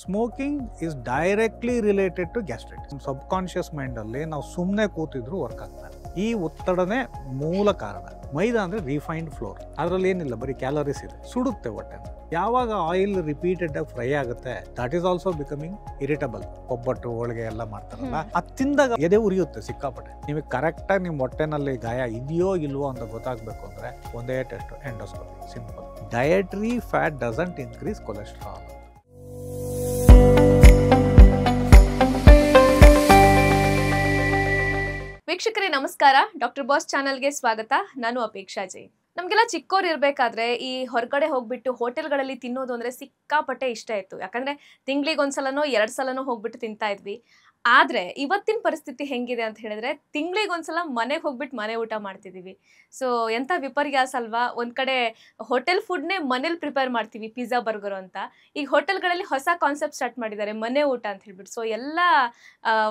Smoking is directly related to gastritis. Subconscious ಮೈಂಡಲ್ಲಿ ನಾವು ಸುಮ್ಮನೆ ಕೂತಿದ್ರು ವರ್ಕ್ ಆಗ್ತಾರೆ. ಈ ಒತ್ತಡನೇ ಮೂಲ ಕಾರಣ. ಮೈದಾ ಅಂದರೆ ರಿಫೈನ್ಡ್ ಫ್ಲೋರ್, ಅದರಲ್ಲಿ ಏನಿಲ್ಲ, ಬರೀ ಕ್ಯಾಲರೀಸ್ ಇದೆ, ಸುಡುತ್ತೆ ಹೊಟ್ಟೆನ. ಯಾವಾಗ ಆಯಿಲ್ ರಿಪೀಟೆಡ್ ಆಗಿ ಫ್ರೈ ಆಗುತ್ತೆ, that is also becoming irritable. ಒಬ್ಬಟ್ಟು ಹೋಳಿಗೆ ಎಲ್ಲ ಮಾಡ್ತಾರಲ್ಲ, ಅದು ತಿಂದಾಗ ಎದೆ ಉರಿಯುತ್ತೆ ಸಿಕ್ಕಾಪಟ್ಟೆ. ನಿಮಗೆ ಕರೆಕ್ಟಾಗಿ ನಿಮ್ಮ ಹೊಟ್ಟೆನಲ್ಲಿ ಗಾಯ ಇದೆಯೋ ಇಲ್ವೋ ಅಂತ ಗೊತ್ತಾಗಬೇಕು ಅಂದರೆ ಒಂದೇ test, endoscopy, simple. Dietary fat doesn't increase cholesterol. ವೀಕ್ಷಕರೇ ನಮಸ್ಕಾರ, ಡಾಕ್ಟರ್ ಬಾಸ್ ಚಾನಲ್ಗೆ ಸ್ವಾಗತ. ನಾನು ಅಪೇಕ್ಷಾ ಜೈನ್. ನಮಗೆಲ್ಲ ಚಿಕ್ಕೋರು ಇರಬೇಕಾದ್ರೆ ಈ ಹೊರಗಡೆ ಹೋಗ್ಬಿಟ್ಟು ಹೋಟೆಲ್ಗಳಲ್ಲಿ ತಿನ್ನೋದು ಅಂದರೆ ಸಿಕ್ಕಾಪಟ್ಟೆ ಇಷ್ಟ ಇತ್ತು. ಯಾಕಂದರೆ ತಿಂಗಳಿಗೆ ಒಂದ್ಸಲನೋ 2 ಸಲನೋ ಹೋಗ್ಬಿಟ್ಟು ತಿಂತಾ ಇದ್ವಿ. ಆದರೆ ಇವತ್ತಿನ ಪರಿಸ್ಥಿತಿ ಹೆಂಗಿದೆ ಅಂತ ಹೇಳಿದ್ರೆ, ತಿಂಗಳಿಗೆ ಒಂದ್ಸಲ ಮನೆಗೆ ಹೋಗ್ಬಿಟ್ಟು ಮನೆ ಊಟ ಮಾಡ್ತಿದ್ದೀವಿ. ಸೊ ಎಂಥ ವಿಪರ್ಯಾಸ ಅಲ್ವಾ. ಒಂದು ಕಡೆ ಹೋಟೆಲ್ ಫುಡ್ನೇ ಮನೇಲಿ ಪ್ರಿಪೇರ್ ಮಾಡ್ತೀವಿ, ಪಿಜ್ಜಾ ಬರ್ಗರು ಅಂತ. ಈಗ ಹೋಟೆಲ್ಗಳಲ್ಲಿ ಹೊಸ ಕಾನ್ಸೆಪ್ಟ್ ಸ್ಟಾರ್ಟ್ ಮಾಡಿದ್ದಾರೆ, ಮನೆ ಊಟ ಅಂತ ಹೇಳ್ಬಿಟ್ಟು. ಸೊ ಎಲ್ಲ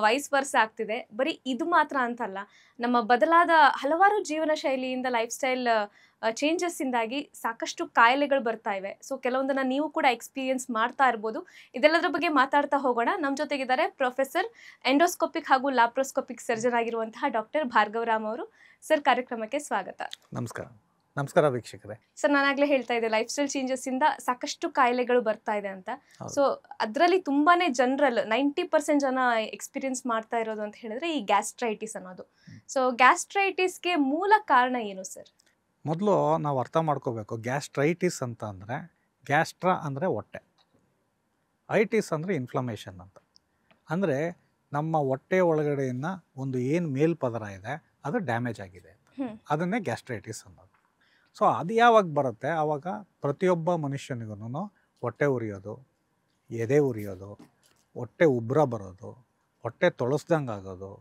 ವೈಸ್ ವರ್ಸ ಆಗ್ತಿದೆ. ಬರೀ ಇದು ಮಾತ್ರ ಅಂತಲ್ಲ, ನಮ್ಮ ಬದಲಾದ ಹಲವಾರು ಜೀವನ ಶೈಲಿಯಿಂದ, ಲೈಫ್ ಸ್ಟೈಲ್ ಚೇಂಜಸ್ಸಿಂದಾಗಿ ಸಾಕಷ್ಟು ಕಾಯಿಲೆಗಳು ಬರ್ತಾ ಇವೆ. ಸೊ ಕೆಲವೊಂದನ್ನು ನೀವು ಕೂಡ ಎಕ್ಸ್ಪೀರಿಯನ್ಸ್ ಮಾಡ್ತಾ ಇರ್ಬೋದು. ಇದೆಲ್ಲದರ ಬಗ್ಗೆ ಮಾತಾಡ್ತಾ ಹೋಗೋಣ. ನಮ್ಮ ಜೊತೆಗಿದ್ದಾರೆ ಪ್ರೊಫೆಸರ್, ಎಂಡೋಸ್ಕೋಪಿಕ್ ಹಾಗೂ ಲ್ಯಾಪ್ರೋಸ್ಕೋಪಿಕ್ ಸರ್ಜನ್ ಆಗಿರುವಂತಹ ಡಾಕ್ಟರ್ ಭಾರ್ಗವರಾಮ್ ಅವರು. ಸರ್, ಕಾರ್ಯಕ್ರಮಕ್ಕೆ ಸ್ವಾಗತ. ನಮಸ್ಕಾರ. ನಮಸ್ಕಾರ ವೀಕ್ಷಕರೇ. ಸರ್, ನಾನಾಗಲೇ ಹೇಳ್ತಾ ಇದ್ದೆ, ಲೈಫ್ ಸ್ಟೈಲ್ ಚೇಂಜಸ್ಸಿಂದ ಸಾಕಷ್ಟು ಕಾಯಿಲೆಗಳು ಬರ್ತಾ ಇದೆ ಅಂತ. ಸೊ ಅದರಲ್ಲಿ ತುಂಬಾನೇ ಜನರಲ್ 90% ಜನ ಎಕ್ಸ್ಪೀರಿಯನ್ಸ್ ಮಾಡ್ತಾ ಇರೋದು ಅಂತ ಹೇಳಿದ್ರೆ ಈ ಗ್ಯಾಸ್ಟ್ರೈಟಿಸ್ ಅನ್ನೋದು. ಸೊ ಗ್ಯಾಸ್ಟ್ರೈಟಿಸ್ಗೆ ಮೂಲ ಕಾರಣ ಏನು ಸರ್? ಮೊದಲು ನಾವು ಅರ್ಥ ಮಾಡ್ಕೋಬೇಕು, ಗ್ಯಾಸ್ಟ್ರೈಟಿಸ್ ಅಂತ ಅಂದರೆ, ಗ್ಯಾಸ್ಟ್ರಾ ಅಂದರೆ ಹೊಟ್ಟೆ, ಐಟಿಸ್ ಅಂದರೆ ಇನ್ಫ್ಲಮೇಷನ್ ಅಂತ. ಅಂದರೆ ನಮ್ಮ ಹೊಟ್ಟೆ ಒಳಗಡೆಯಿಂದ ಒಂದು ಏನು ಮೇಲ್ಪದರ ಇದೆ ಅದು ಡ್ಯಾಮೇಜ್ ಆಗಿದೆ ಅಂತ, ಅದನ್ನೇ ಗ್ಯಾಸ್ಟ್ರೈಟಿಸ್ ಅನ್ನೋದು. ಸೊ ಅದು ಯಾವಾಗ ಬರುತ್ತೆ, ಆವಾಗ ಪ್ರತಿಯೊಬ್ಬ ಮನುಷ್ಯನಿಗೂ ಹೊಟ್ಟೆ ಉರಿಯೋದು, ಎದೆ ಉರಿಯೋದು, ಹೊಟ್ಟೆ ಉಬ್ರ ಬರೋದು, ಹೊಟ್ಟೆ ತೊಳಸ್ದಂಗೆ ಆಗೋದು,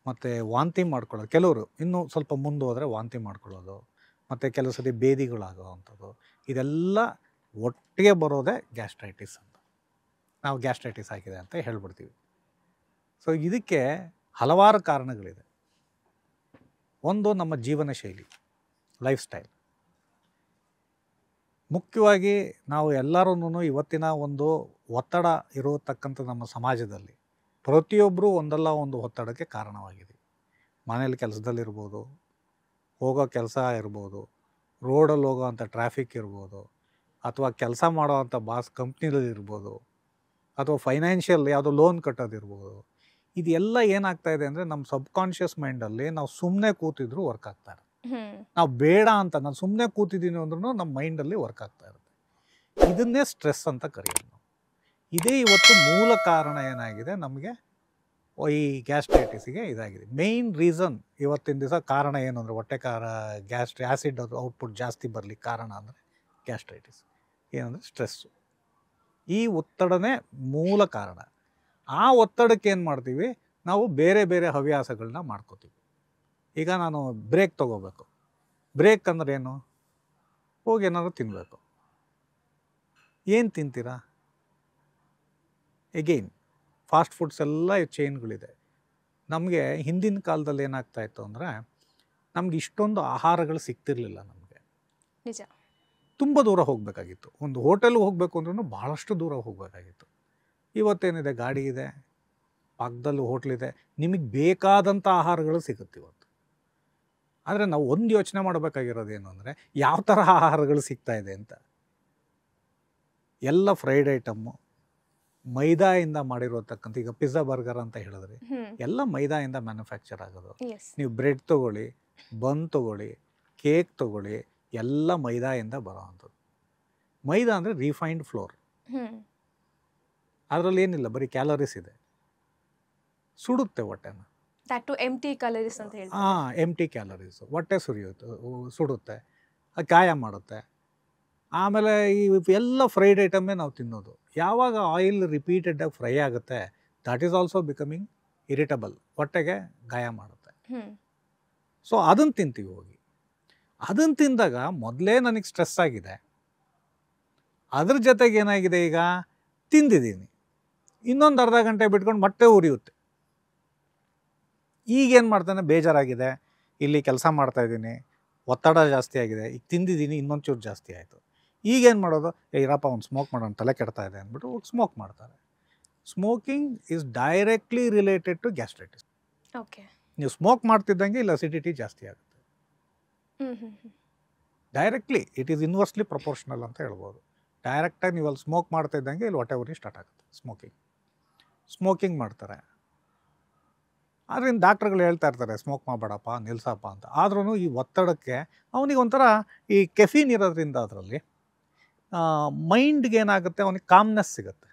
ಮತ್ತು ವಾಂತಿ ಮಾಡ್ಕೊಳ್ಳೋದು. ಕೆಲವರು ಇನ್ನೂ ಸ್ವಲ್ಪ ಮುಂದೆ ಹೋದರೆ ವಾಂತಿ ಮಾಡ್ಕೊಳ್ಳೋದು, ಮತ್ತು ಕೆಲವು ಸತಿ ಬೇದಿಗಳಾಗೋ ಅಂಥದ್ದು, ಇದೆಲ್ಲ ಒಟ್ಟಿಗೆ ಬರೋದೇ ಗ್ಯಾಸ್ಟ್ರೈಟಿಸ್ ಅಂತ. ನಾವು ಗ್ಯಾಸ್ಟ್ರೈಟಿಸ್ ಆಗಿದೆ ಅಂತ ಹೇಳ್ಬಿಡ್ತೀವಿ. ಸೊ ಇದಕ್ಕೆ ಹಲವಾರು ಕಾರಣಗಳಿದೆ. ಒಂದು, ನಮ್ಮ ಜೀವನ ಶೈಲಿ, ಲೈಫ್ ಸ್ಟೈಲ್. ಮುಖ್ಯವಾಗಿ ನಾವು ಎಲ್ಲರೂ ಇವತ್ತಿನ ಒಂದು ಒತ್ತಡ ಇರತಕ್ಕಂಥ ನಮ್ಮ ಸಮಾಜದಲ್ಲಿ ಪ್ರತಿಯೊಬ್ಬರೂ ಒಂದಲ್ಲ ಒಂದು ಒತ್ತಡಕ್ಕೆ ಕಾರಣವಾಗಿದೆ. ಮನೇಲಿ ಕೆಲಸದಲ್ಲಿರ್ಬೋದು, ಹೋಗೋ ಕೆಲಸ ಇರ್ಬೋದು, ರೋಡಲ್ಲಿ ಹೋಗೋ ಅಂಥ ಟ್ರಾಫಿಕ್ ಇರ್ಬೋದು, ಅಥವಾ ಕೆಲಸ ಮಾಡೋ ಅಂಥ ಬಾಸ್ ಕಂಪ್ನಿಲಿ ಇರ್ಬೋದು, ಅಥವಾ ಫೈನಾನ್ಷಿಯಲ್ ಯಾವುದೋ ಲೋನ್ ಕಟ್ಟೋದಿರ್ಬೋದು. ಇದೆಲ್ಲ ಏನಾಗ್ತಾಯಿದೆ ಅಂದರೆ, ನಮ್ಮ ಸಬ್ಕಾನ್ಷಿಯಸ್ ಮೈಂಡಲ್ಲಿ ನಾವು ಸುಮ್ಮನೆ ಕೂತಿದ್ರು ವರ್ಕ್ ಆಗ್ತಾರೆ. ನಾವು ಬೇಡ ಅಂತ, ನಾನು ಸುಮ್ಮನೆ ಕೂತಿದ್ದೀನಿ ಅಂದ್ರೂ ನಮ್ಮ ಮೈಂಡಲ್ಲಿ ವರ್ಕ್ ಆಗ್ತಾ ಇರುತ್ತೆ. ಇದನ್ನೇ ಸ್ಟ್ರೆಸ್ ಅಂತ ಕರೆಯೋದು ನಾವು. ಇದೇ ಇವತ್ತು ಮೂಲ ಕಾರಣ ಏನಾಗಿದೆ ನಮಗೆ ಈ ಗ್ಯಾಸ್ಟ್ರೈಟಿಸ್ಗೆ ಇದಾಗಿದೆ. ಮೇಯ್ನ್ ರೀಸನ್ ಇವತ್ತಿನ ದಿವಸ ಕಾರಣ ಏನು ಅಂದರೆ, ಹೊಟ್ಟೆ ಆ್ಯಸಿಡ್ ಔಟ್ಪುಟ್ ಜಾಸ್ತಿ ಬರಲಿಕ್ಕೆ ಕಾರಣ ಅಂದರೆ ಗ್ಯಾಸ್ಟ್ರೈಟಿಸ್. ಏನಂದರೆ ಸ್ಟ್ರೆಸ್ಸು, ಈ ಒತ್ತಡನೇ ಮೂಲ ಕಾರಣ. ಆ ಒತ್ತಡಕ್ಕೆ ಏನು ಮಾಡ್ತೀವಿ ನಾವು, ಬೇರೆ ಬೇರೆ ಹವ್ಯಾಸಗಳನ್ನ ಮಾಡ್ಕೋತೀವಿ. ಈಗ ನಾನು ಬ್ರೇಕ್ ತೊಗೋಬೇಕು. ಬ್ರೇಕ್ ಅಂದ್ರೆ ಏನು? ಹೋಗಿ ಏನಾದರೂ ತಿನ್ನಬೇಕು. ಏನು ತಿಂತೀರಾ? ಎಗೈನ್ ಫಾಸ್ಟ್ ಫುಡ್ಸ್ ಎಲ್ಲ ಚೈನ್ಗಳಿದೆ. ನಮಗೆ ಹಿಂದಿನ ಕಾಲದಲ್ಲಿ ಏನಾಗ್ತಾಯಿತ್ತು ಅಂದರೆ, ನಮ್ಗೆ ಇಷ್ಟೊಂದು ಆಹಾರಗಳು ಸಿಗ್ತಿರ್ಲಿಲ್ಲ. ನಮಗೆ ನಿಜ, ತುಂಬ ದೂರ ಹೋಗಬೇಕಾಗಿತ್ತು. ಒಂದು ಹೋಟೆಲ್ಗೆ ಹೋಗಬೇಕು ಅಂದ್ರೂ ಭಾಳಷ್ಟು ದೂರ ಹೋಗಬೇಕಾಗಿತ್ತು. ಇವತ್ತೇನಿದೆ, ಗಾಡಿ ಇದೆ, ಪಕ್ಕದಲ್ಲಿ ಹೋಟ್ಲಿದೆ, ನಿಮಗೆ ಬೇಕಾದಂಥ ಆಹಾರಗಳು ಸಿಗುತ್ತೆ ಇವತ್ತು. ಆದರೆ ನಾವು ಒಂದು ಯೋಚನೆ ಮಾಡಬೇಕಾಗಿರೋದೇನು ಅಂದರೆ, ಯಾವ ಥರ ಆಹಾರಗಳು ಸಿಗ್ತಾ ಇದೆ ಅಂತ. ಎಲ್ಲ ಫ್ರೈಡ್ ಐಟಮ್ಮು, ಮೈದಾಯಿಂದ ಮಾಡಿರೋತಕ್ಕಂಥ, ಈಗ ಪಿಜ್ಜಾ ಬರ್ಗರ್ ಅಂತ ಹೇಳಿದ್ರಿ, ಎಲ್ಲ ಮೈದಾಯಿಂದ ಮ್ಯಾನುಫ್ಯಾಕ್ಚರ್ ಆಗೋದು. ನೀವು ಬ್ರೆಡ್ ತೊಗೊಳ್ಳಿ, ಬನ್ ತೊಗೊಳ್ಳಿ, ಕೇಕ್ ತೊಗೊಳ್ಳಿ, ಎಲ್ಲ ಮೈದಾಯಿಂದ ಬರೋವಂಥದ್ದು. ಮೈದಾ ಅಂದರೆ ರಿಫೈನ್ಡ್ ಫ್ಲೋರ್, ಅದರಲ್ಲಿ ಏನಿಲ್ಲ, ಬರೀ ಕ್ಯಾಲರೀಸ್ ಇದೆ, ಸುಡುತ್ತೆ ಹೊಟ್ಟೆನ. ಎಂಟಿ ಕ್ಯಾಲರೀಸ್ ಅಂತ ಹೇಳಿ. ಎಂಟಿ ಕ್ಯಾಲರೀಸ್, ಹೊಟ್ಟೆ ಸುಡುತ್ತೆ, ಗಾಯ ಮಾಡುತ್ತೆ. ಆಮೇಲೆ ಈ ಎಲ್ಲ ಫ್ರೈಡ್ ಐಟಮ್ಮೇ ನಾವು ತಿನ್ನೋದು. ಯಾವಾಗ ಆಯಿಲ್ ರಿಪೀಟೆಡ್ ಆಗಿ ಫ್ರೈ ಆಗುತ್ತೆ, that is also becoming irritable, ಹೊಟ್ಟೆಗೆ ಗಾಯ ಮಾಡುತ್ತೆ. ಸೊ ಅದನ್ನು ತಿಂತೀವಿ ಹೋಗಿ. ಅದನ್ನು ತಿಂದಾಗ ಮೊದಲೇ ನನಗೆ ಸ್ಟ್ರೆಸ್ ಆಗಿದೆ, ಅದ್ರ ಜೊತೆಗೆ ಏನಾಗಿದೆ, ಈಗ ತಿಂದಿದ್ದೀನಿ, ಇನ್ನೊಂದು ಅರ್ಧ ಗಂಟೆ ಬಿಟ್ಕೊಂಡು ಮತ್ತೆ ಉರಿಯುತ್ತೆ. ಈಗೇನು ಮಾಡ್ತಾನೆ, ಬೇಜಾರಾಗಿದೆ, ಇಲ್ಲಿ ಕೆಲಸ ಮಾಡ್ತಾಯಿದ್ದೀನಿ, ಒತ್ತಡ ಜಾಸ್ತಿ ಆಗಿದೆ, ಈಗ ತಿಂದಿದ್ದೀನಿ, ಇನ್ನೊಂದು ಚೂರು ಜಾಸ್ತಿ ಆಯಿತು. ಈಗೇನು ಮಾಡೋದು, ಇರಪ್ಪ ಒಂದು ಸ್ಮೋಕ್ ಮಾಡೋಣ ತಲೆ ಕೆಡ್ತಾ ಇದೆ ಅಂದ್ಬಿಟ್ಟು ಸ್ಮೋಕ್ ಮಾಡ್ತಾರೆ. Smoking is directly related to gastritis. Okay. ನೀವು ಸ್ಮೋಕ್ ಮಾಡ್ತಿದ್ದಂಗೆ ಇಲ್ಲಿ ಅಸಿಡಿಟಿ ಜಾಸ್ತಿ ಆಗುತ್ತೆ. Directly it is inversely proportional ಅಂತ ಹೇಳ್ಬೋದು. ಡೈರೆಕ್ಟಾಗಿ ನೀವು ಅಲ್ಲಿ ಸ್ಮೋಕ್ ಮಾಡ್ತಾ ಇದ್ದಂಗೆ ಇಲ್ಲಿ ಹೊಟ್ಟೆ ಉರಿ ಸ್ಟಾರ್ಟ್ ಆಗುತ್ತೆ. ಸ್ಮೋಕಿಂಗ್ ಮಾಡ್ತಾರೆ. ಆದ್ದರಿಂದ ಡಾಕ್ಟ್ರುಗಳು ಹೇಳ್ತಾ ಇರ್ತಾರೆ ಸ್ಮೋಕ್ ಮಾಡಬೇಡಪ್ಪ, ನಿಲ್ಸಪ್ಪ ಅಂತ. ಆದ್ರೂ ಈ ಒತ್ತಡಕ್ಕೆ ಅವನಿಗೆ ಒಂಥರ ಈ ಕೆಫೀನ್ ಇರೋದ್ರಿಂದ ಅದರಲ್ಲಿ ಮೈಂಡ್ಗೆ ಏನಾಗುತ್ತೆ, ಅವನಿಗೆ ಕಾಮ್ನೆಸ್ ಸಿಗುತ್ತೆ.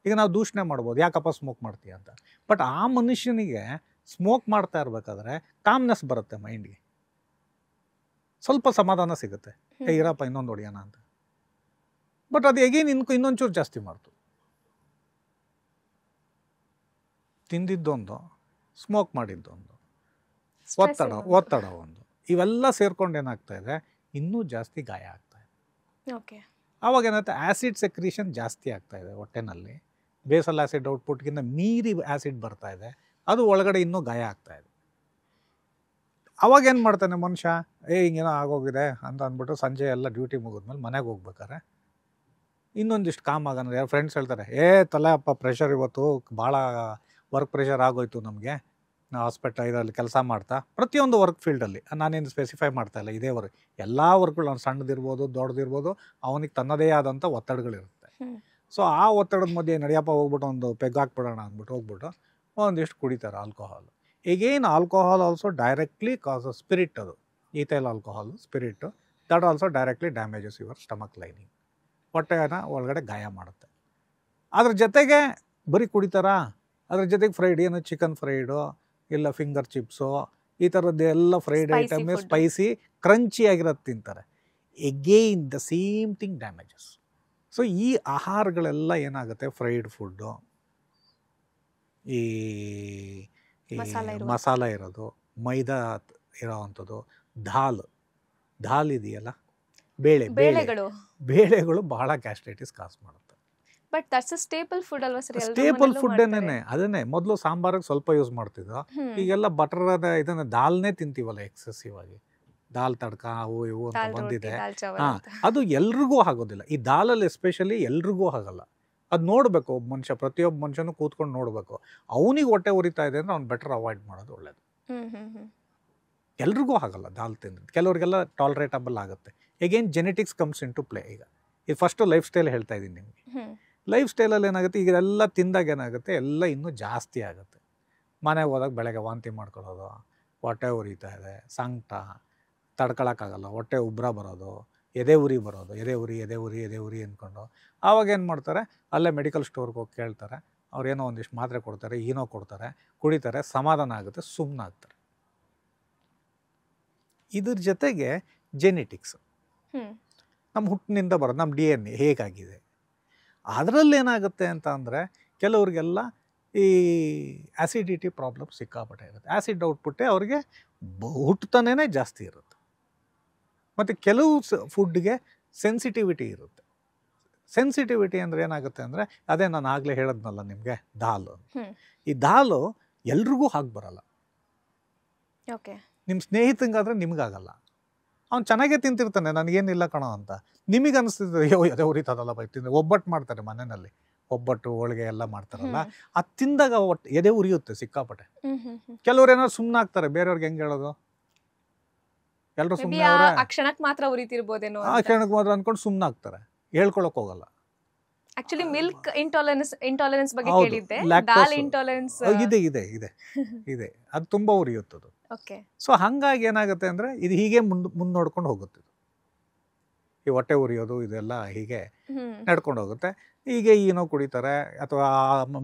ಈಗ ನಾವು ದೂಷಣೆ ಮಾಡ್ಬೋದು, ಯಾಕಪ್ಪ ಸ್ಮೋಕ್ ಮಾಡ್ತೀಯ ಅಂತ. ಬಟ್ ಆ ಮನುಷ್ಯನಿಗೆ ಸ್ಮೋಕ್ ಮಾಡ್ತಾ ಇರಬೇಕಾದ್ರೆ ಕಾಮ್ನೆಸ್ ಬರುತ್ತೆ ಮೈಂಡ್ಗೆ, ಸ್ವಲ್ಪ ಸಮಾಧಾನ ಸಿಗುತ್ತೆ. ಇರಪ್ಪ ಇನ್ನೊಂದು ಹೊಡಿಯೋಣ ಅಂತ. ಬಟ್ ಅದು ಹೇಗೇನು ಇನ್ನೊಂಚೂರು ಜಾಸ್ತಿ ಮಾಡ್ತು. ತಿಂದಿದ್ದೊಂದು, ಸ್ಮೋಕ್ ಮಾಡಿದ್ದೊಂದು, ಒತ್ತಡ ಒಂದು, ಇವೆಲ್ಲ ಸೇರ್ಕೊಂಡು ಏನಾಗ್ತಾ ಇದೆ, ಇನ್ನೂ ಜಾಸ್ತಿ ಗಾಯ ಆಗ್ತಾ ಇದೆ. ಓಕೆ. ಆವಾಗ ಏನಾಗುತ್ತೆ, ಆ್ಯಸಿಡ್ ಸೆಕ್ರೀಷನ್ ಜಾಸ್ತಿ ಆಗ್ತಾ ಇದೆ ಹೊಟ್ಟೆನಲ್ಲಿ. ಬೇಸಲ್ ಆ್ಯಸಿಡ್ ಔಟ್ಪುಟ್ಗಿಂತ ಮೀರಿ ಆ್ಯಸಿಡ್ ಬರ್ತಾ ಇದೆ, ಅದು ಒಳಗಡೆ ಇನ್ನೂ ಗಾಯ ಆಗ್ತಾ ಇದೆ. ಅವಾಗ ಏನು ಮಾಡ್ತಾನೆ ಮನುಷ್ಯ, ಹಿಂಗೇನೋ ಆಗೋಗಿದೆ ಅಂತ ಅಂದ್ಬಿಟ್ಟು ಸಂಜೆ ಎಲ್ಲ ಡ್ಯೂಟಿ ಮುಗಿದ್ಮೇಲೆ ಮನೆಗೆ ಹೋಗ್ಬೇಕಾರೆ ಇನ್ನೊಂದಿಷ್ಟು ಕಾಮ್ ಆಗೋಣ. ಯಾರು ಫ್ರೆಂಡ್ಸ್ ಹೇಳ್ತಾರೆ, ತಲೆ ಅಪ್ಪ ಪ್ರೆಷರ್ ಇವತ್ತು ಭಾಳ ವರ್ಕ್ ಪ್ರೆಷರ್ ಆಗೋಯ್ತು ನಮಗೆ, ನಾವು ಹಾಸ್ಪಿಟಲ್ ಇದರಲ್ಲಿ ಕೆಲಸ ಮಾಡ್ತಾ ಪ್ರತಿಯೊಂದು ವರ್ಕ್ ಫೀಲ್ಡಲ್ಲಿ, ನಾನೇನು ಸ್ಪೆಸಿಫೈ ಮಾಡ್ತಾ ಇಲ್ಲ, ಇದೇ ವರ್ಕ್, ಎಲ್ಲ ವರ್ಕ್ಗಳು ಅವ್ನು ಸಣ್ಣದಿರ್ಬೋದು ದೊಡ್ಡದಿರ್ಬೋದು, ಅವನಿಗೆ ತನ್ನದೇ ಆದಂಥ ಒತ್ತಡಗಳಿರುತ್ತೆ. ಸೊ ಆ ಒತ್ತಡದ ಮಧ್ಯೆ ನಡಿಯಪ್ಪ ಹೋಗ್ಬಿಟ್ಟು ಒಂದು ಪೆಗ್ ಹಾಕ್ಬಿಡೋಣ ಅಂದ್ಬಿಟ್ಟು ಹೋಗ್ಬಿಟ್ಟು ಒಂದಿಷ್ಟು ಕುಡಿತಾರೆ ಆಲ್ಕೋಹಾಲ್. ಈಗೇನು alcohol also directly causes spirit, ಅದು ethyl alcohol spirit, that also directly damages your stomach lining, ಹೊಟ್ಟೆನ ಒಳಗಡೆ ಗಾಯ ಮಾಡುತ್ತೆ. ಅದ್ರ ಜೊತೆಗೆ ಬರೀ ಕುಡಿತಾರಾ, ಅದ್ರ ಜೊತೆಗೆ ಫ್ರೈಡ್, ಏನು ಚಿಕನ್ ಫ್ರೈಡು ಇಲ್ಲ ಫಿಂಗರ್ ಚಿಪ್ಸು ಈ ಥರದ್ದು ಎಲ್ಲ ಫ್ರೈಡ್ ಐಟಮ್, ಸ್ಪೈಸಿ ಕ್ರಂಚಿ ಆಗಿರೋದು ತಿಂತಾರೆ. Again the same thing damages. So ಈ ಆಹಾರಗಳೆಲ್ಲ ಏನಾಗುತ್ತೆ, ಫ್ರೈಡ್ ಫುಡ್ಡು, ಈ ಮಸಾಲ ಇರೋದು, ಮೈದಾ ಇರೋವಂಥದ್ದು, ದಾಲ್ ಇದೆಯಲ್ಲ, ಬೇಳೆಗಳು ಬಹಳ ಗ್ಯಾಸ್ಟ್ರೈಟಿಸ್ ಕಾಸ್ ಮಾಡುತ್ತೆ. But that's a staple food ಅಲ್ವಾ ಸರ್? ಸ್ಟೇಪಲ್ ಫುಡ್ ಅದನ್ನೇ ಮೊದಲು ಸಾಂಬಾರಿಗೆ ಸ್ವಲ್ಪ ಯೂಸ್ ಮಾಡ್ತಿದ್ದ, ಈಗೆಲ್ಲ ಬಟರ್ ಇದನ್ನ ದಾಲ್ನೇ ತಿಂತೀವಲ್ಲ ಎಕ್ಸೆಸಿವ್ ಆಗಿ. ದಾಲ್ ತಡ್ಕ ಅವು ಇವು ಅಂತ ಬಂದಿದೆ. ಅದು ಎಲ್ರಿಗೂ ಆಗೋದಿಲ್ಲ. ಈ ದಾಲಲ್ಲಿ ಎಸ್ಪೆಷಲಿ ಎಲ್ರಿಗೂ ಆಗಲ್ಲ. ಅದು ನೋಡಬೇಕು ಒಬ್ಬ ಮನುಷ್ಯ, ಪ್ರತಿಯೊಬ್ಬ ಮನುಷ್ಯನೂ ಕೂತ್ಕೊಂಡು ನೋಡಬೇಕು. ಅವನಿಗೆ ಹೊಟ್ಟೆ ಉರಿತಾ ಇದೆ ಅಂದರೆ ಅವ್ನು ಬೆಟರ್ ಅವಾಯ್ಡ್ ಮಾಡೋದು ಒಳ್ಳೇದು. ಎಲ್ರಿಗೂ ಆಗಲ್ಲ ದಾಲ್ ತಿಂದ್ರೆ, ಕೆಲವರಿಗೆಲ್ಲ ಟಾಲರೇಟಬಲ್ ಆಗುತ್ತೆ. Again genetics comes into play. ಈಗ ಇದು ಫಸ್ಟು ಲೈಫ್ ಸ್ಟೈಲ್ ಹೇಳ್ತಾ ಇದ್ದೀನಿ ನಿಮಗೆ. ಲೈಫ್ ಸ್ಟೈಲಲ್ಲಿ ಏನಾಗುತ್ತೆ, ಈಗ ಎಲ್ಲ ತಿಂದಾಗ ಏನಾಗುತ್ತೆ, ಎಲ್ಲ ಇನ್ನೂ ಜಾಸ್ತಿ ಆಗುತ್ತೆ. ಮನೆಗೆ ಹೋದಾಗ ಬೆಳಗ್ಗೆ ವಾಂತಿ ಮಾಡ್ಕೊಳ್ಳೋದು, ಹೊಟ್ಟೆ ಉರಿತಾ ಇದೆ, ಸಂಕಟ ತಡ್ಕೊಳಕ್ಕಾಗಲ್ಲ, ಹೊಟ್ಟೆ ಉಬ್ರ ಬರೋದು, ಎದೆ ಉರಿ ಬರೋದು, ಎದೆ ಉರಿ ಅಂದ್ಕೊಂಡು ಆವಾಗ ಏನು ಮಾಡ್ತಾರೆ, ಅಲ್ಲೇ ಮೆಡಿಕಲ್ ಸ್ಟೋರ್ಗೆ ಹೋಗಿ ಕೇಳ್ತಾರೆ, ಅವ್ರೇನೋ ಒಂದಿಷ್ಟು ಮಾತ್ರೆ ಕೊಡ್ತಾರೆ, ಏನೋ ಕೊಡ್ತಾರೆ, ಕುಡಿತಾರೆ, ಸಮಾಧಾನ ಆಗುತ್ತೆ, ಸುಮ್ಮನಾಗ್ತಾರೆ. ಇದ್ರ ಜೊತೆಗೆ ಜೆನೆಟಿಕ್ಸ್ ನಮ್ಮ ಹುಟ್ಟಿನಿಂದ ಬರೋದು, ನಮ್ಮ DNA ಹೇಗಾಗಿದೆ, ಅದರಲ್ಲಿ ಏನಾಗುತ್ತೆ ಅಂತ ಅಂದರೆ ಕೆಲವ್ರಿಗೆಲ್ಲ ಈ ಆ್ಯಸಿಡಿಟಿ ಪ್ರಾಬ್ಲಮ್ ಸಿಕ್ಕಾಪಟ್ಟೆ ಇರುತ್ತೆ. ಆ್ಯಸಿಡ್ ಔಟ್ಪುಟ್ಟೆ ಅವ್ರಿಗೆ ಹುಟ್ಟುತ್ತಾನೇ ಜಾಸ್ತಿ ಇರುತ್ತೆ. ಮತ್ತು ಕೆಲವು ಫುಡ್ಗೆ ಸೆನ್ಸಿಟಿವಿಟಿ ಇರುತ್ತೆ. ಸೆನ್ಸಿಟಿವಿಟಿ ಅಂದರೆ ಏನಾಗುತ್ತೆ ಅಂದರೆ, ಅದೇ ನಾನು ಆಗಲೇ ಹೇಳಿದ್ನಲ್ಲ ನಿಮಗೆ, ದಾಲು. ಈ ದಾಲು ಎಲ್ರಿಗೂ ಹಾಗೆ ಬರಲ್ಲ. ಓಕೆ. ನಿಮ್ಮ ಸ್ನೇಹಿತಂಗಾದರೆ ನಿಮಗಾಗಲ್ಲ. ಅವ್ನು ಚೆನ್ನಾಗೇ ತಿಂತಿರ್ತಾನೆ, ನನಗೇನಿಲ್ಲ ಕಣೋ ಅಂತ. ನಿಮಗೆ ಅನಿಸ್ತಿದ್ರೆ ಅದೇ ಉರಿತದಲ್ಲ ಬೈ ತಿಂದರೆ. ಒಬ್ಬಟ್ಟು ಮಾಡ್ತಾರೆ ಮನೆಯಲ್ಲಿ, ಒಬ್ಬಟ್ಟು ಹೋಳಿಗೆ ಎಲ್ಲ ಮಾಡ್ತಾರಲ್ಲ, ಅದು ತಿಂದಾಗ ಎದೆ ಉರಿಯುತ್ತೆ ಸಿಕ್ಕಾಪಟ್ಟೆ. ಕೆಲವ್ರು ಏನಾದ್ರು ಸುಮ್ಮನೆ ಆಗ್ತಾರೆ, ಬೇರೆಯವ್ರಿಗೆ ಹೆಂಗೆ ಹೇಳೋದು, ಎಲ್ಲರೂ ಸುಮ್ಮನೆ ಆ ಕ್ಷಣಕ್ಕೆ ಮಾತ್ರ ಉರಿತಿರ್ಬೋದೇನೋ, ಆ ಕ್ಷಣಕ್ಕೆ ಮಾತ್ರ ಅಂದ್ಕೊಂಡು ಸುಮ್ಮನೆ ಆಗ್ತಾರೆ, ಹೇಳ್ಕೊಳಕ್ ಹೋಗಲ್ಲ. ಆಕ್ಚುಲಿ ಮಿಲ್ಕ್ ಇಂಟಾಲರೆನ್ಸ್ ಬಗ್ಗೆ ಕೇಳಿದ್ದೆ, ದಾಲ್ ಇಂಟಾಲರೆನ್ಸ್ ಇದೆ, ಅದು ತುಂಬಾ ಉರಿಯುತ್ತದು. ಓಕೆ. ಸೊ ಹಂಗಾಗಿ ಏನಾಗುತ್ತೆ ಅಂದ್ರೆ ಇದು ಹೀಗೆ ಮುಂದೆ ನೋಡ್ಕೊಂಡು ಹೋಗುತ್ತೆ. ಈ ಹೊಟ್ಟೆ ಉರಿಯೋದು ಇದೆಲ್ಲ ಹೀಗೆ ನಡ್ಕೊಂಡು ಹೋಗುತ್ತೆ. ಹೀಗೆ ಏನೋ ಕುಡಿತಾರೆ, ಅಥವಾ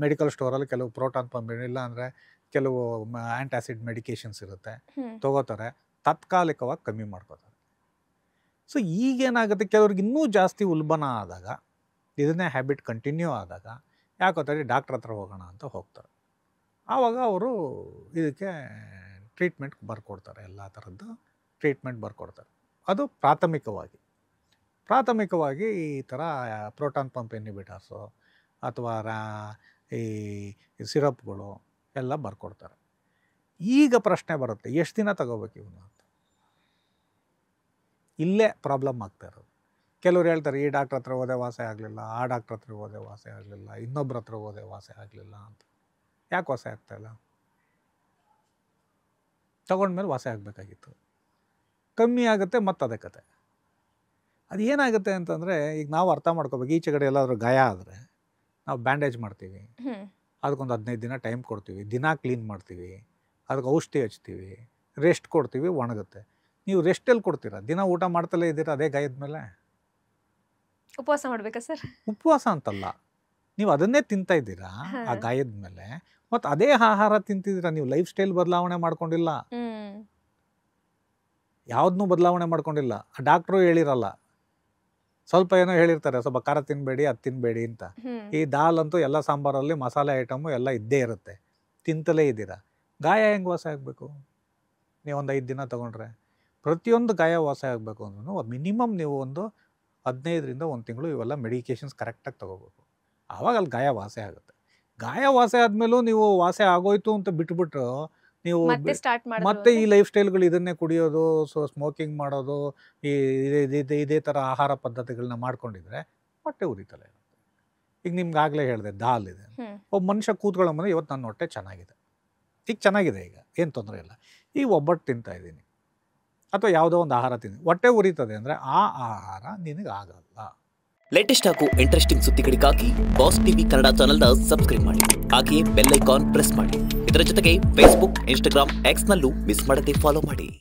ಮೆಡಿಕಲ್ ಸ್ಟೋರಲ್ಲಿ ಕೆಲವು ಪ್ರೋಟಾನ್ ಪಂಪ್, ಇಲ್ಲ ಅಂದರೆ ಕೆಲವು ಆ್ಯಂಟಾಸಿಡ್ ಮೆಡಿಕೇಶನ್ಸ್ ಇರುತ್ತೆ, ತಗೋತಾರೆ, ತಾತ್ಕಾಲಿಕವಾಗಿ ಕಮ್ಮಿ ಮಾಡ್ಕೋತಾರೆ. ಸೊ ಈಗೇನಾಗುತ್ತೆ, ಕೆಲವ್ರಿಗೆ ಇನ್ನೂ ಜಾಸ್ತಿ ಉಲ್ಬಣ ಆದಾಗ, ಇದನ್ನೇ ಹ್ಯಾಬಿಟ್ ಕಂಟಿನ್ಯೂ ಆದಾಗ ಯಾಕೋತಾರೆ, ಡಾಕ್ಟ್ರ್ ಹತ್ರ ಹೋಗೋಣ ಅಂತ ಹೋಗ್ತಾರೆ. ಆವಾಗ ಅವರು ಇದಕ್ಕೆ ಟ್ರೀಟ್ಮೆಂಟ್ ಬರ್ಕೊಡ್ತಾರೆ, ಎಲ್ಲ ಥರದ್ದು ಟ್ರೀಟ್ಮೆಂಟ್ ಬರ್ಕೊಡ್ತಾರೆ. ಅದು ಪ್ರಾಥಮಿಕವಾಗಿ ಈ ಥರ ಪ್ರೋಟಾನ್ ಪಂಪ್ ಇನ್ಹಿಬಿಟರ್ಸು ಅಥವಾ ಈ ಸಿರಪ್ಗಳು ಎಲ್ಲ ಬರ್ಕೊಡ್ತಾರೆ. ಈಗ ಪ್ರಶ್ನೆ ಬರುತ್ತೆ, ಎಷ್ಟು ದಿನ ತಗೋಬೇಕು ಇವನು ಅಂತ. ಇಲ್ಲೇ ಪ್ರಾಬ್ಲಮ್ ಆಗ್ತಾ ಇರೋದು. ಕೆಲವ್ರು ಹೇಳ್ತಾರೆ ಈ ಡಾಕ್ಟ್ರ್ ಹತ್ರ ಹೋದೆ ವಾಸ ಆಗಲಿಲ್ಲ, ಆ ಡಾಕ್ಟ್ರ್ ಹತ್ರ ಹೋದೆ ವಾಸ ಆಗಲಿಲ್ಲ, ಇನ್ನೊಬ್ರ ಹತ್ರ ಹೋದೆ ವಾಸ ಆಗಲಿಲ್ಲ ಅಂತ. ಯಾಕೆ ವಾಸ ಆಗ್ತಾಯಿಲ್ಲ? ತಗೊಂಡ್ಮೇಲೆ ವಾಸ ಆಗಬೇಕಾಗಿತ್ತು. ಕಮ್ಮಿ ಆಗುತ್ತೆ ಮತ್ತು ಅದೇ ಕತೆ. ಅದು ಏನಾಗುತ್ತೆ ಅಂತಂದರೆ, ಈಗ ನಾವು ಅರ್ಥ ಮಾಡ್ಕೋಬೇಕು, ಈಚೆ ಕಡೆ ಎಲ್ಲಾದರೂ ಗಾಯ ಆದರೆ ನಾವು ಬ್ಯಾಂಡೇಜ್ ಮಾಡ್ತೀವಿ, ಅದಕ್ಕೊಂದು 15 ದಿನ ಟೈಮ್ ಕೊಡ್ತೀವಿ, ದಿನ ಕ್ಲೀನ್ ಮಾಡ್ತೀವಿ, ಅದಕ್ಕೆ ಔಷಧಿ ಹಚ್ತೀವಿ, ರೆಸ್ಟ್ ಕೊಡ್ತೀವಿ, ಒಣಗುತ್ತೆ. ನೀವು ರೆಸ್ಟ್ ಎಲ್ಲಿ ಕೊಡ್ತೀರಾ? ದಿನ ಊಟ ಮಾಡ್ತಲೇ ಇದ್ದೀರಾ ಅದೇ ಗಾಯದ ಮೇಲೆ. ಉಪವಾಸ ಮಾಡ್ಬೇಕಾ ಸರ್? ಉಪವಾಸ ಅಂತಲ್ಲ, ನೀವು ಅದನ್ನೇ ತಿಂತಾ ಇದ್ದೀರಾ ಆ ಗಾಯದ ಮೇಲೆ, ಮತ್ತು ಅದೇ ಆಹಾರ ತಿಂತಿದ್ದೀರಾ. ನೀವು ಲೈಫ್ ಸ್ಟೈಲ್ ಬದಲಾವಣೆ ಮಾಡ್ಕೊಂಡಿಲ್ಲ, ಯಾವುದನ್ನೂ ಬದಲಾವಣೆ ಮಾಡ್ಕೊಂಡಿಲ್ಲ. ಆ ಡಾಕ್ಟ್ರು ಹೇಳಿರಲ್ಲ, ಸ್ವಲ್ಪ ಏನೋ ಹೇಳಿರ್ತಾರೆ, ಸ್ವಲ್ಪ ಖಾರ ತಿನ್ನಬೇಡಿ, ಅದು ತಿನ್ನಬೇಡಿ ಅಂತ. ಈ ದಾಲ್ ಅಂತೂ ಎಲ್ಲ ಸಾಂಬಾರಲ್ಲಿ ಮಸಾಲೆ ಐಟಮು ಎಲ್ಲ ಇದ್ದೇ ಇರುತ್ತೆ, ತಿಂತಲೇ ಇದ್ದೀರಾ. ಗಾಯ ಹೆಂಗೆ ವಾಸ ಆಗಬೇಕು? ನೀವು ಒಂದು 5 ದಿನ ತೊಗೊಂಡ್ರೆ ಪ್ರತಿಯೊಂದು ಗಾಯ ವಾಸ ಆಗಬೇಕು ಅಂದ್ರೂ ಮಿನಿಮಮ್ ನೀವು ಒಂದು 15ರಿಂದ 1 ತಿಂಗಳು ಇವೆಲ್ಲ ಮೆಡಿಕೇಶನ್ಸ್ ಕರೆಕ್ಟಾಗಿ ತೊಗೋಬೇಕು. ಆವಾಗ ಅಲ್ಲಿ ಗಾಯ ವಾಸ ಆಗುತ್ತೆ. ಗಾಯ ವಾಸ ಆದಮೇಲೂ ನೀವು ವಾಸ ಆಗೋಯ್ತು ಅಂತ ಬಿಟ್ಬಿಟ್ಟು ನೀವು ಮತ್ತೆ ಈ ಲೈಫ್ ಸ್ಟೈಲ್ಗಳು ಇದನ್ನೇ ಕುಡಿಯೋದು, ಸ್ಮೋಕಿಂಗ್ ಮಾಡೋದು, ಇದೇ ಥರ ಆಹಾರ ಪದ್ಧತಿಗಳನ್ನ ಮಾಡ್ಕೊಂಡಿದ್ರೆ ಹೊಟ್ಟೆ ಉರಿತಲೇ ಇರುತ್ತೆ. ಈಗ ನಿಮ್ಗಾಗಲೇ ಹೇಳಿದೆ, ದಾಲ್ ಇದೆ. ಒಬ್ಬ ಮನುಷ್ಯ ಕೂತ್ಕೊಳ್ಳೋ ಮುಂದೆ ಇವತ್ತು ನನ್ನ ಹೊಟ್ಟೆ ಚೆನ್ನಾಗಿದೆ, ಈಗ ಚೆನ್ನಾಗಿದೆ, ಈಗ ಏನು ತೊಂದರೆ ಇಲ್ಲ, ಈಗ ಒಬ್ಬಟ್ಟು ತಿಂತಾ ಇದ್ದೀನಿ ಅಥವಾ ಯಾವುದೋ ಒಂದು ಆಹಾರ ತಿಂದು ಹೊಟ್ಟೆ ಉರಿತದೆ ಅಂದರೆ ಆ ಆಹಾರ ನಿನಗೆ ಆಗಲ್ಲ. ಲೇಟೆಸ್ಟ್ ಹಾಗೂ ಇಂಟ್ರೆಸ್ಟಿಂಗ್ ಸುದ್ದಿಗಳಿಗಾಗಿ ಬಾಸ್ ಟಿವಿ ಕನ್ನಡ ಚಾನೆಲ್ನ ಸಬ್ಸ್ಕ್ರೈಬ್ ಮಾಡಿ, ಹಾಗೆಯೇ ಬೆಲ್ ಐಕಾನ್ ಪ್ರೆಸ್ ಮಾಡಿ. ಇದರ ಜೊತೆಗೆ ಫೇಸ್ಬುಕ್, ಇನ್ಸ್ಟಾಗ್ರಾಮ್, ಎಕ್ಸ್ನಲ್ಲೂ ಮಿಸ್ ಮಾಡದೆ ಫಾಲೋ ಮಾಡಿ.